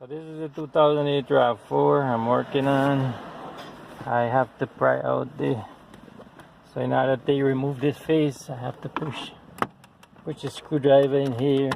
So this is a 2008 RAV4 I'm working on. I have to pry out so in order to remove this face, I have to push a screwdriver in here,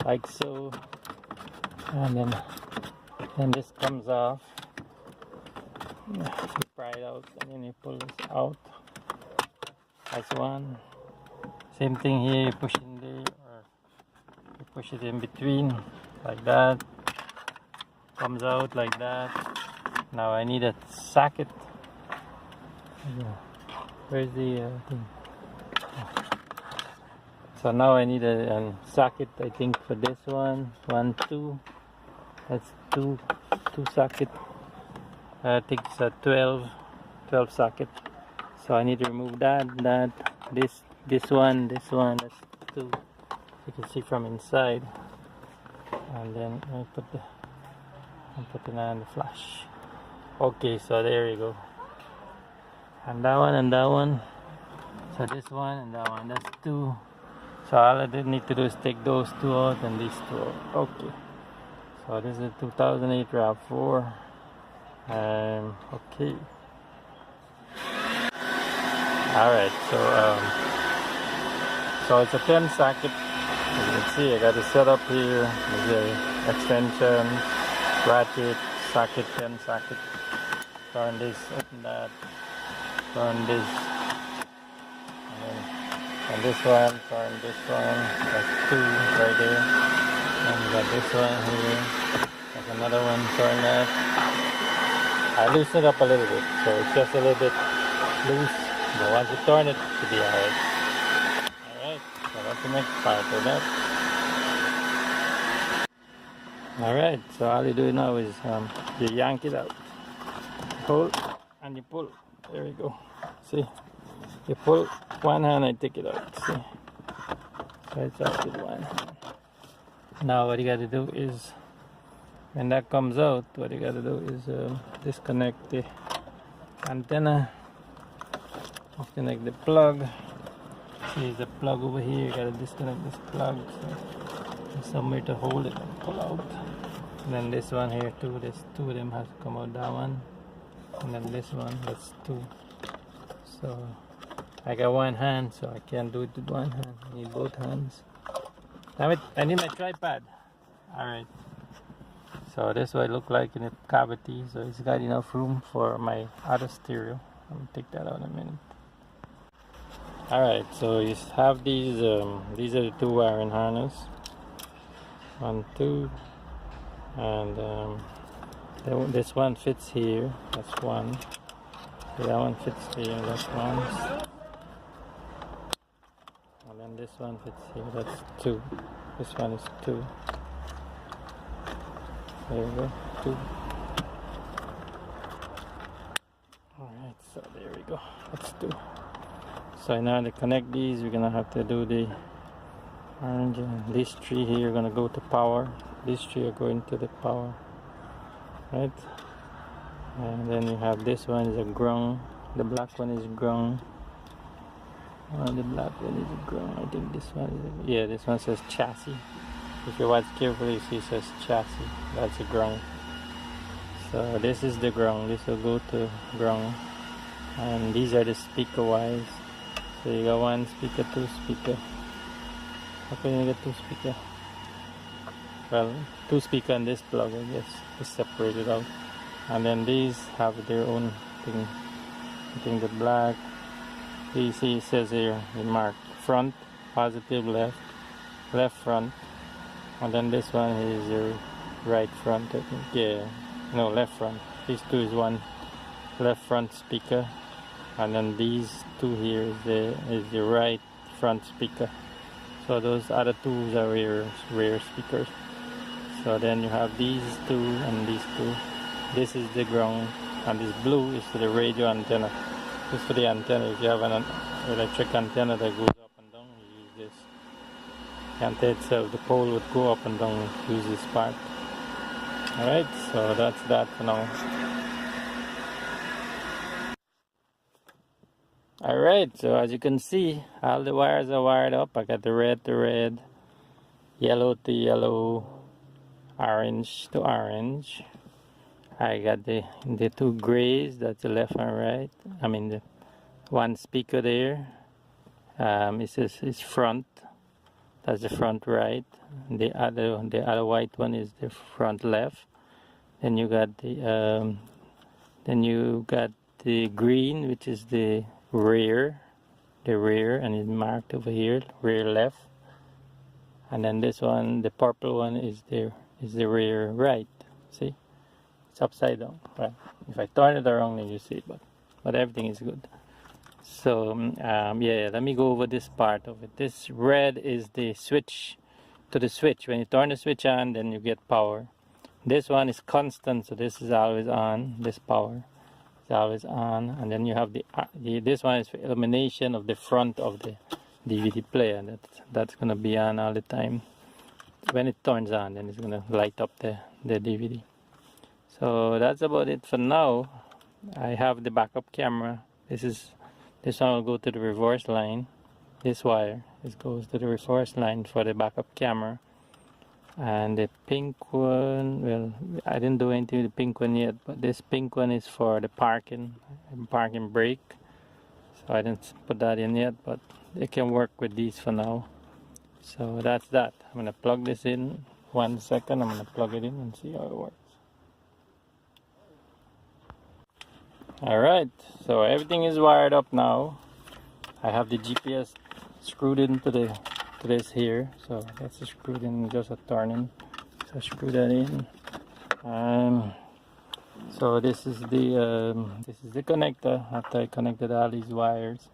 like so, and then this comes off. You pry it out, and then you pull this out. That's one. Same thing here, you push in there, or you push it in between, like that. Comes out like that. Now I need a socket. Where's the thing? So now I need a socket, I think, for this one. 1, 2. That's two socket. I think it's a 12 socket. So I need to remove that, this one, that's 2. You can see from inside. And then I put it on the flash. Okay, so there you go. And that one. So this one and that one, that's 2. So all I need to do is take those 2 out and these 2 out. Okay. So this is a 2008 RAV4. Okay. Alright, so it's a 10 socket. As you can see, I got it set up here. There's the extension, ratchet, socket, 10 socket. Turn this and that. Turn this. And this one, turn this one. That's 2 right there. And we got this one here. There's another one, turn that. I loosen it up a little bit, so it's just a little bit loose. But once you turn it, it should be alright. Alright, so that's the next part of that. Alright, so all you do now is you yank it out. Pull and you pull. There we go. See? You pull one hand and take it out. See? So it's out with one hand. Now what you gotta do is, when that comes out, what you gotta do is disconnect the antenna. Disconnect the plug. See, there's a plug over here. You gotta disconnect this plug. So there's somewhere to hold it and pull out. And then this one here too. There's 2 of them have to come out. That one, and then this one. That's 2. So I got one hand, so I can't do it with one hand. I need both hands. Damn it! I need my tripod. All right. So this is what it look like in the cavity. So it's got enough room for my other stereo. I'm gonna take that out in a minute. Alright, so you have these are the 2 wiring harness. 1, 2, and this one fits here. That's 1. That one fits here. That's 1. And then this one fits here. That's 2. This one is 2. There we go. 2. Alright, so there we go. That's 2. So in order to connect these, we're gonna have to do the orange. These 3 here are gonna go to power. These 3 are going to the power, right? And then you have this one is a ground. The black one is ground. The black one is ground. I think this one is yeah. This one says chassis. If you watch carefully, you see it says chassis. That's a ground. So this is the ground. This will go to ground. And these are the speaker wires. So you got 1 speaker, 2 speaker. How can you get 2 speaker? Well, 2 speaker and this plug, I guess, is separated out. And then these have their own thing. I think the black. You see, it says here, the mark front, positive, left front. And then this one is your right front, I think. Yeah, no, left front. These 2 is 1 left front speaker. And then these 2 here is the right front speaker. So those other 2s are rear speakers. So then you have these 2 and these 2. This is the ground, and this blue is the radio antenna. This is for the antenna. If you have an electric antenna that goes up and down, you use this. The antenna itself, the pole would go up and down. Use this part. Alright, so that's that for now. Alright, so as you can see, all the wires are wired up. I got the red to red, yellow to yellow, orange to orange. I got the two grays, that's the left and right. I mean the one speaker there. It says it's front. That's the front right. The other white one is the front left. Then you got the green, which is the rear, and it's marked over here, rear left. And then this one, the purple one, is the rear right. See, it's upside down. Right. If I turn it around, then you see it, but everything is good. So yeah, let me go over this part of it. This red is the switch to the switch. When you turn the switch on, then you get power. This one is constant, so this is always on. This power is always on. And then you have this one is for illumination of the front of the DVD player. That's gonna be on all the time. When it turns on, then it's gonna light up the DVD. So that's about it for now. I have the backup camera. This one will go to the reverse line. This wire, goes to the reverse line for the backup camera. And the pink one, well, I didn't do anything with the pink one yet, but this pink one is for the parking brake. So I didn't put that in yet, but it can work with these for now. So that's that. I'm going to plug this in. 1 second, I'm going to plug it in and see how it works. Alright, so everything is wired up now. I have the GPS screwed into this here, so that's screwed in, just a turning. So screw that in. So this is the connector. After I connected all these wires,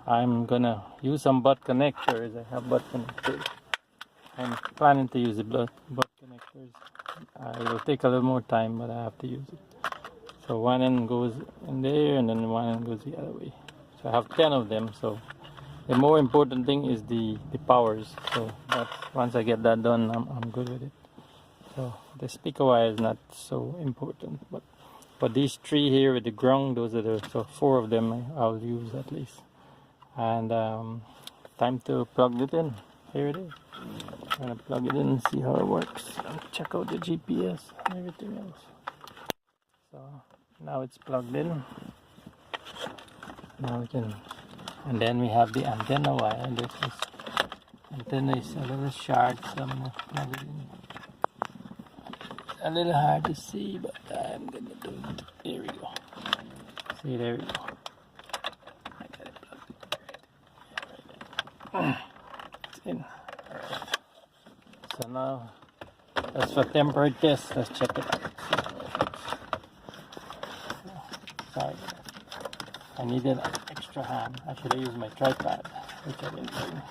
I'm gonna use some butt connectors. I have butt connectors. I'm planning to use the butt connectors. It will take a little more time, but I have to use it. So one end goes in there, and then one end goes the other way. So I have 10 of them. So the more important thing is the powers. So once I get that done, I'm good with it. So the speaker wire is not so important, but these 3 here with the ground, those are so 4 of them I'll use at least. And time to plug it in. Here it is. I'm gonna plug it in and see how it works. And check out the GPS and everything else. So now it's plugged in. Now we can, and then we have the antenna wire. This antenna is a little short, so I'm gonna plug it in. A little hard to see, but I'm gonna do it. Here we go. See, there we go. I got it plugged in. It's in. Alright. So now that's for temporary test. Let's check it out. Sorry, I needed an extra hand. I should have used my tripod, which I didn't do.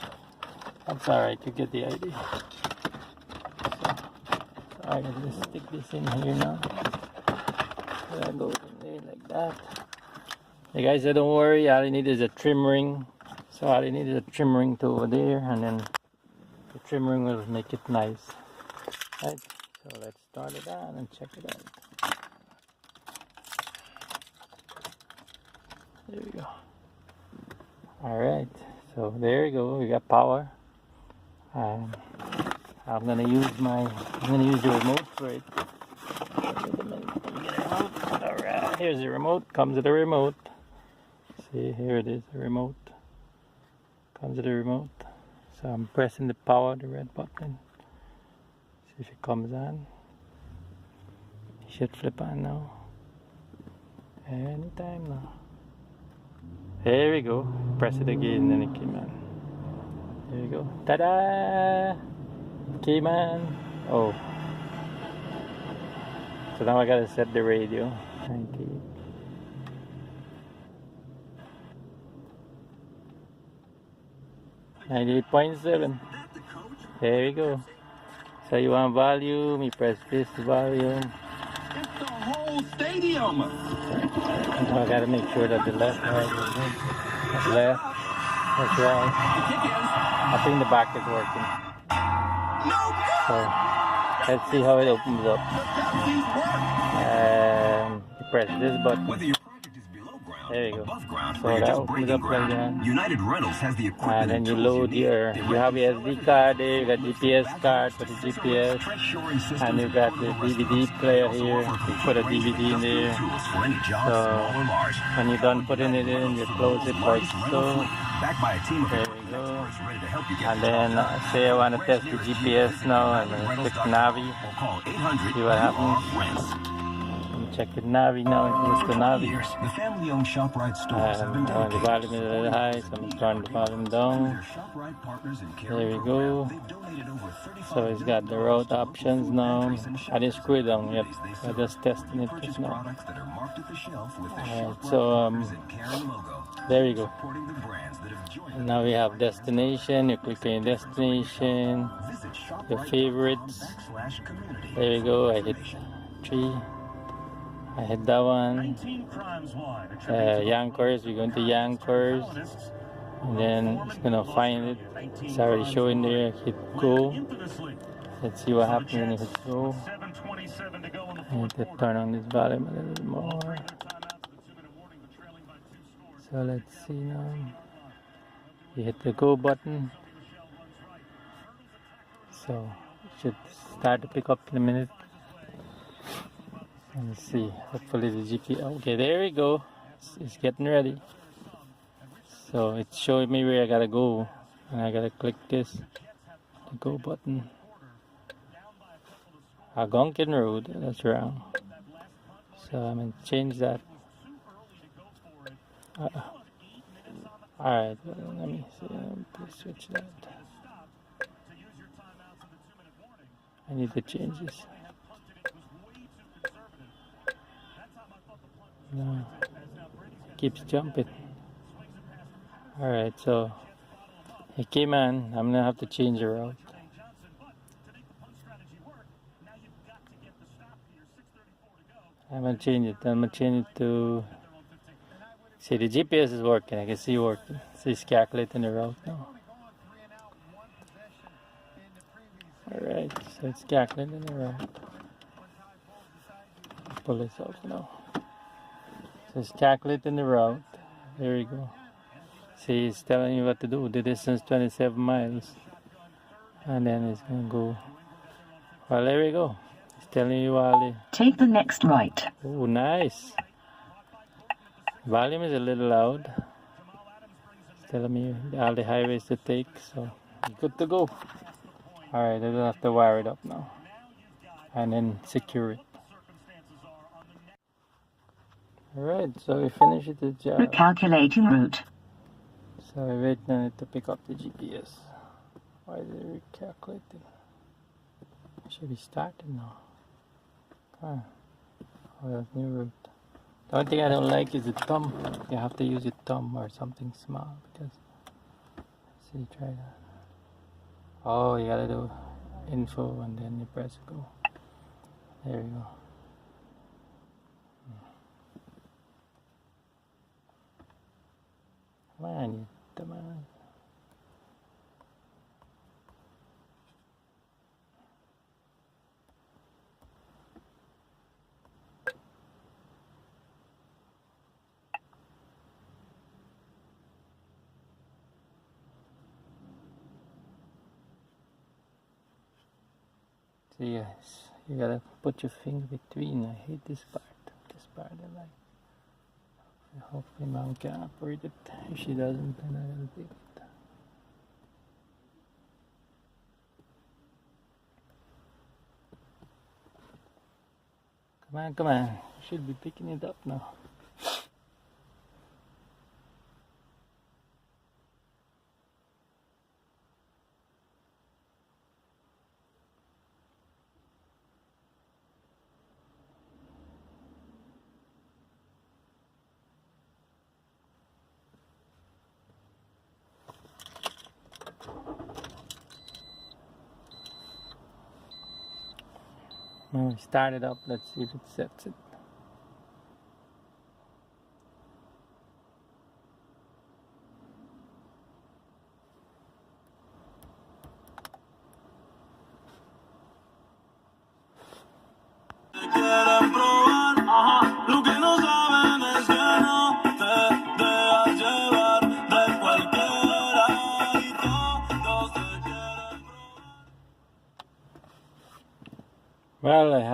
That's alright, you get the idea. So I can just stick this in here now. So I go in there like that. Hey guys, so don't worry, all you need is a trim ring. So all you need is a trim ring to over there, and then the trim ring will make it nice. Right, so let's start it on and check it out. There we go. Alright, so there we go, we got power. I'm gonna use the remote for it. Alright, here's the remote, comes with the remote. See, here it is, the remote. Comes with the remote. So I'm pressing the power, the red button. See if it comes on. It should flip on now. Anytime now. There we go. Press it again, then it came on. There we go. Ta-da! Came on. Oh. So now I gotta set the radio. 98.7. There we go. So you want volume, you press this volume. It's the whole stadium. Now I gotta make sure that the left, right, that's left, that's right. I think the back is working. So let's see how it opens up. You press this button. Whether your project is below ground There you go. above ground, So where you're that just opens breaking up like ground. that. United Rentals has the equipment And then and you tools load need. your, you have your SD card there, you got GPS card for the GPS, and you got the DVD player here, you put a DVD in there. So when you're done putting it in, you close it like so. There you go. And then say I want to test the GPS now, I'm going to click Navi, see what happens. Check the Navi now, it goes to Navi. The family-owned ShopRite stores have been The volume is a little high, so I'm going to turn the volume down. There we go. So it's got the route options now. I didn't screw it down yet, I'm just testing it just now. Alright, so there you go. And now we have destination, you click on destination, your favorites. There you go, I hit 3. I hit that one. Yonkers, we're going to Yonkers. And then it's gonna find it. It's already showing there. Hit go. Let's see what happens when you hit go. I need to turn on this volume a little bit more. So let's see now. You hit the go button. So it should start to pick up in a minute. Let's see, hopefully the GPS, okay, there we go, it's getting ready. So it's showing me where I gotta go, and I gotta click this, the go button. Algonquin Road, that's wrong. So I'm gonna change that. Alright, let me see, please switch that. I need to change this. No, keeps jumping. Alright, so it came on. I'm gonna have to change the route. I'm gonna change it. I'm gonna change it to. See, the GPS is working. I can see it working. See, it's calculating the route now. Alright, so it's calculating the route. Pull this off now. So it's calculating the route. There you go. See, it's telling you what to do. The distance 27 miles. And then it's going to go. Well, there we go. It's telling you all the... Take the next right. Oh, nice. Volume is a little loud. It's telling me all the highways to take. So, good to go. Alright, I don't have to wire it up now. And then secure it. Alright, so we finished the job. Recalculating route. So we're waiting on it to pick up the GPS. Why is it recalculating? It should be starting now. Come on. Oh, that's new route. The only thing I don't like is the thumb. You have to use your thumb or something small because. Let's see, try that. Oh, you gotta do info and then you press go. There you go. Come on, you dumbass. So yes, you gotta put your finger between. I hate this part. This part I like. Hopefully Mom can operate it. If she doesn't, then I will take it. Come on, come on. You should be picking it up now. Now we start it up, let's see if it sets it. Quieren probar, lo que no saben es que no te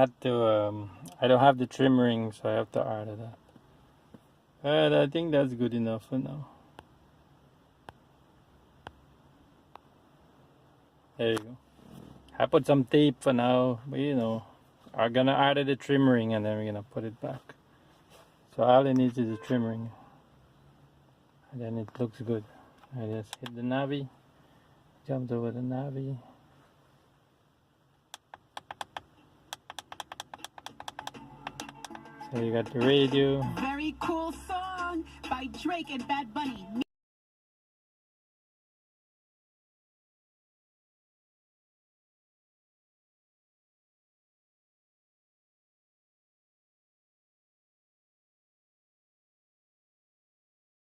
had to, I don't have the trim ring, so I have to order that. But I think that's good enough for now. There you go. I put some tape for now, but you know, I'm gonna order the trim ring and then we're gonna put it back. So all it needs is a trim ring. And then it looks good. I just hit the navi, jumped over the navi. So you got the radio. Very cool song by Drake and Bad Bunny.